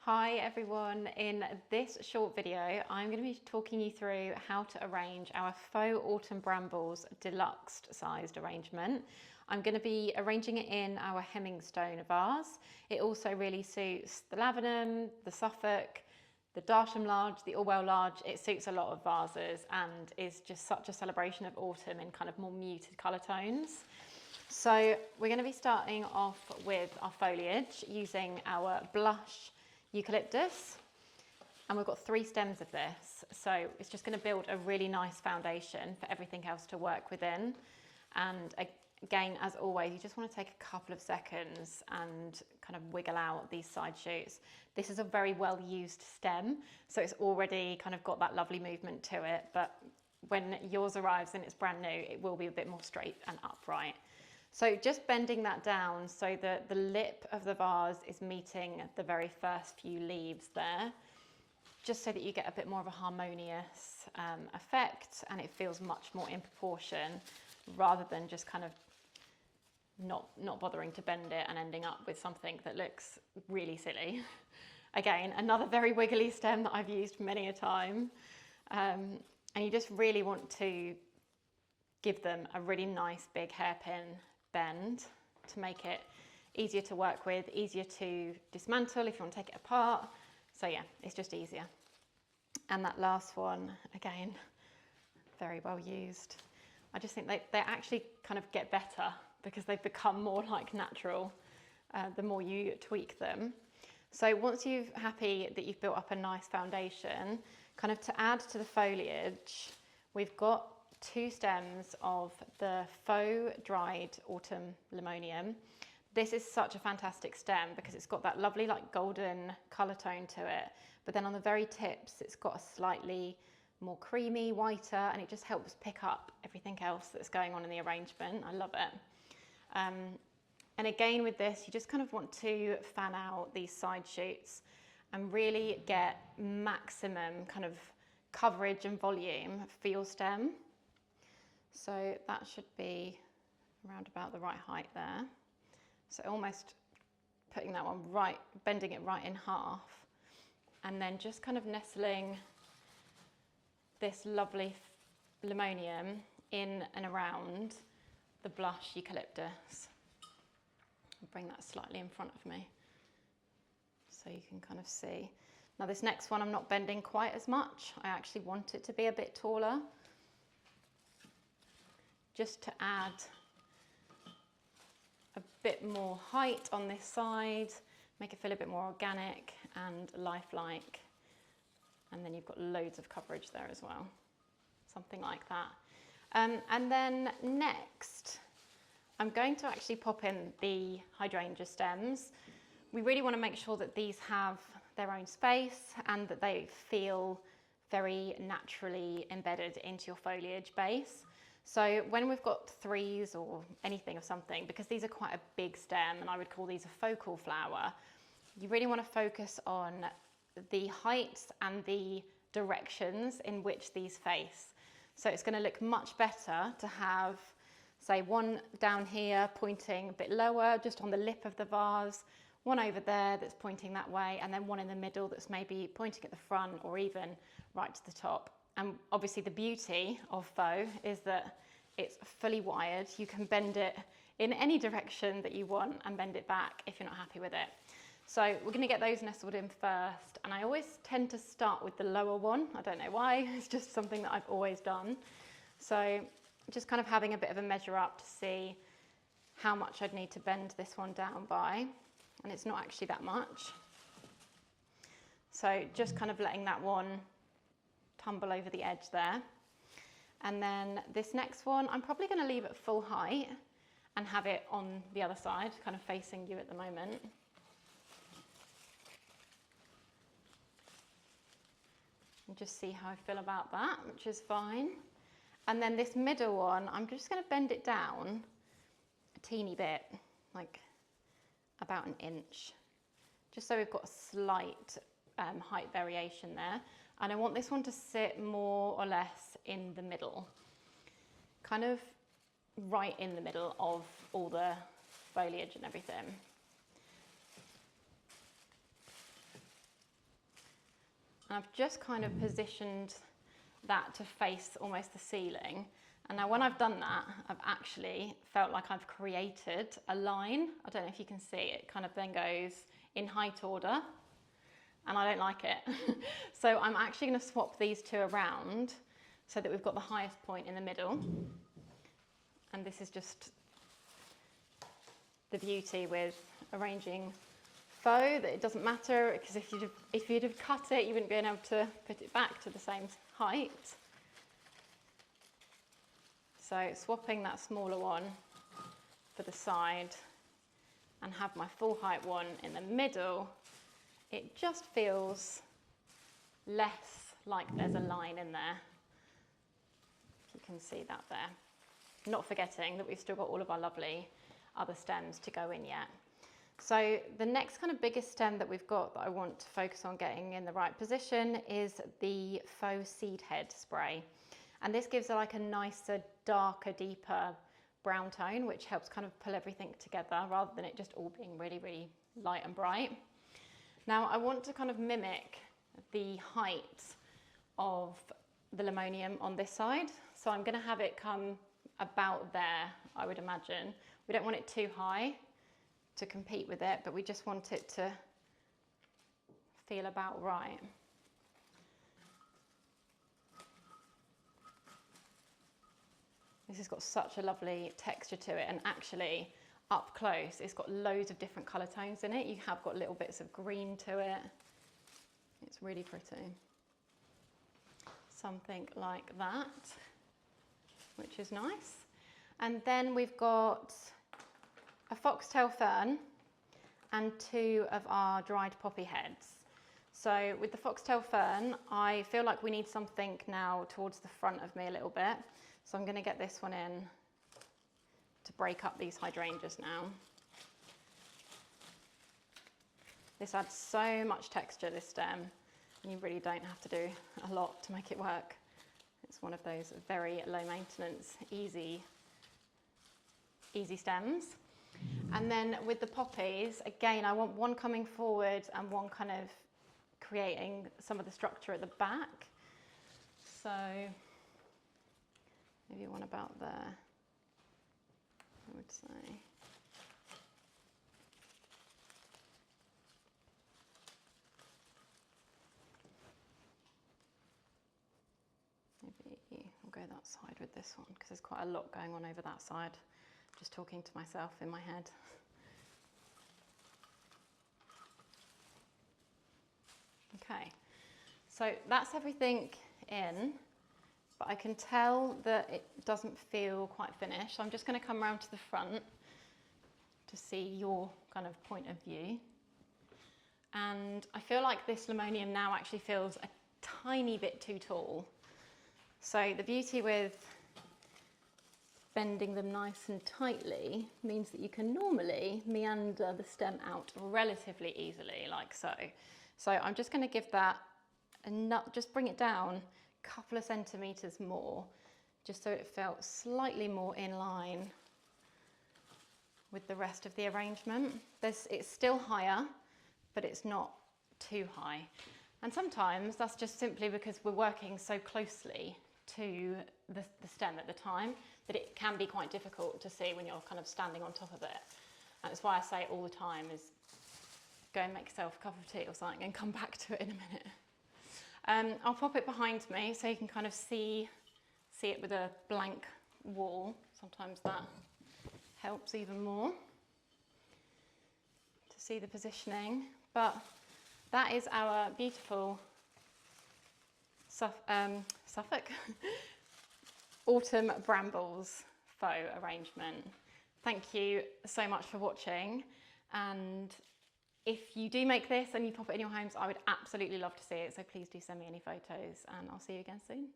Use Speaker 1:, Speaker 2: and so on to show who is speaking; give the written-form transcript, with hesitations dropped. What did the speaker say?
Speaker 1: Hi everyone, in this short video I'm going to be talking you through how to arrange our Faux Autumn Brambles Deluxe sized arrangement. I'm going to be arranging it in our Hemmingstone vase. It also really suits the Laburnum, the Suffolk, the Darsham Large, the Orwell Large. It suits a lot of vases and is just such a celebration of autumn in kind of more muted colour tones. So we're going to be starting off with our foliage using our blush eucalyptus, and we've got 3 stems of this, so it's just going to build a really nice foundation for everything else to work within. And again, as always, you just want to take a couple of seconds and kind of wiggle out these side shoots. This is a very well used stem, so it's already kind of got that lovely movement to it, but when yours arrives and it's brand new, it will be a bit more straight and upright. So just bending that down so that the lip of the vase is meeting the very first few leaves there, just so that you get a bit more of a harmonious effect and it feels much more in proportion, rather than just kind of not bothering to bend it and ending up with something that looks really silly. Again, another very wiggly stem that I've used many a time. And you just really want to give them a really nice big hairpin bend to make it easier to work with, easier to dismantle if you want to take it apart. So yeah, it's just easier. And that last one, again, very well used. I just think they actually kind of get better because they've become more like natural the more you tweak them. So once you're happy that you've built up a nice foundation, kind of to add to the foliage, we've got 2 stems of the Faux dried autumn limonium. This is such a fantastic stem because it's got that lovely like golden colour tone to it, but then on the very tips it's got a slightly more creamy, whiter, and it just helps pick up everything else that's going on in the arrangement. I love it. And again with this, you just kind of want to fan out these side shoots and really get maximum kind of coverage and volume for your stem. So that should be around about the right height there. So almost putting that one right, bending it right in half, and then just kind of nestling this lovely limonium in and around the blush eucalyptus. I'll bring that slightly in front of me so you can kind of see. Now this next one I'm not bending quite as much. I actually want it to be a bit taller, just to add a bit more height on this side, make it feel a bit more organic and lifelike. And then you've got loads of coverage there as well, something like that. And then next, I'm going to actually pop in the hydrangea stems. We really want to make sure that these have their own space and that they feel very naturally embedded into your foliage base. So when we've got 3s or anything of something, because these are quite a big stem and I would call these a focal flower, you really want to focus on the heights and the directions in which these face. So it's going to look much better to have, say, one down here pointing a bit lower, just on the lip of the vase, one over there that's pointing that way, and then one in the middle that's maybe pointing at the front or even right to the top. And obviously the beauty of Faux is that it's fully wired. You can bend it in any direction that you want and bend it back if you're not happy with it. So we're going to get those nestled in first, and I always tend to start with the lower one. I don't know why, it's just something that I've always done. So just kind of having a bit of a measure up to see how much I'd need to bend this one down by, and it's not actually that much. So just kind of letting that one tumble over the edge there. And then this next one, I'm probably going to leave at full height and have it on the other side, kind of facing you at the moment. And just see how I feel about that, which is fine. And then this middle one, I'm just going to bend it down a teeny bit, like about an inch, just so we've got a slight height variation there. And I want this one to sit more or less in the middle, kind of right in the middle of all the foliage and everything. And I've just kind of positioned that to face almost the ceiling. And now when I've done that, I've actually felt like I've created a line. I don't know if you can see it, kind of then goes in height order, and I don't like it. So I'm actually going to swap these two around so that we've got the highest point in the middle. And this is just the beauty with arranging faux, that it doesn't matter, because if you'd have cut it, you wouldn't be able to put it back to the same height. So swapping that smaller one for the side and have my full height one in the middle, it just feels less like there's a line in there. You can see that there. Not forgetting that we've still got all of our lovely other stems to go in yet. So the next kind of biggest stem that we've got that I want to focus on getting in the right position is the faux seed head spray. And this gives it like a nicer, darker, deeper brown tone, which helps kind of pull everything together rather than it just all being really, really light and bright. Now I want to kind of mimic the height of the limonium on this side. So I'm going to have it come about there, I would imagine. We don't want it too high to compete with it, but we just want it to feel about right. This has got such a lovely texture to it, and actually up close it's got loads of different colour tones in it. You have got little bits of green to it. It's really pretty. Something like that, which is nice. And then we've got a foxtail fern and two of our dried poppy heads. So with the foxtail fern, I feel like we need something now towards the front of me a little bit. So I'm going to get this one in to break up these hydrangeas now. This adds so much texture, this stem, and you really don't have to do a lot to make it work. It's one of those very low maintenance, easy stems. And then with the poppies, again, I want one coming forward and one kind of creating some of the structure at the back. So maybe one about there, I would say. Maybe I'll go that side with this one because there's quite a lot going on over that side. Just talking to myself in my head. Okay, so that's everything in. But I can tell that it doesn't feel quite finished. So I'm just going to come around to the front to see your kind of point of view. And I feel like this limonium now actually feels a tiny bit too tall. So the beauty with bending them nice and tightly means that you can normally meander the stem out relatively easily, like so. So I'm just going to give that just bring it down couple of centimeters more, just so it felt slightly more in line with the rest of the arrangement. It's still higher, but it's not too high. And sometimes that's just simply because we're working so closely to the stem at the time that it can be quite difficult to see when you're kind of standing on top of it. And that's why I say all the time is go and make yourself a cup of tea or something and come back to it in a minute. I'll pop it behind me so you can kind of see it with a blank wall. Sometimes that helps even more to see the positioning. But that is our beautiful Suffolk Autumn Brambles faux arrangement. Thank you so much for watching, and if you do make this and you pop it in your homes, I would absolutely love to see it, so please do send me any photos, and I'll see you again soon.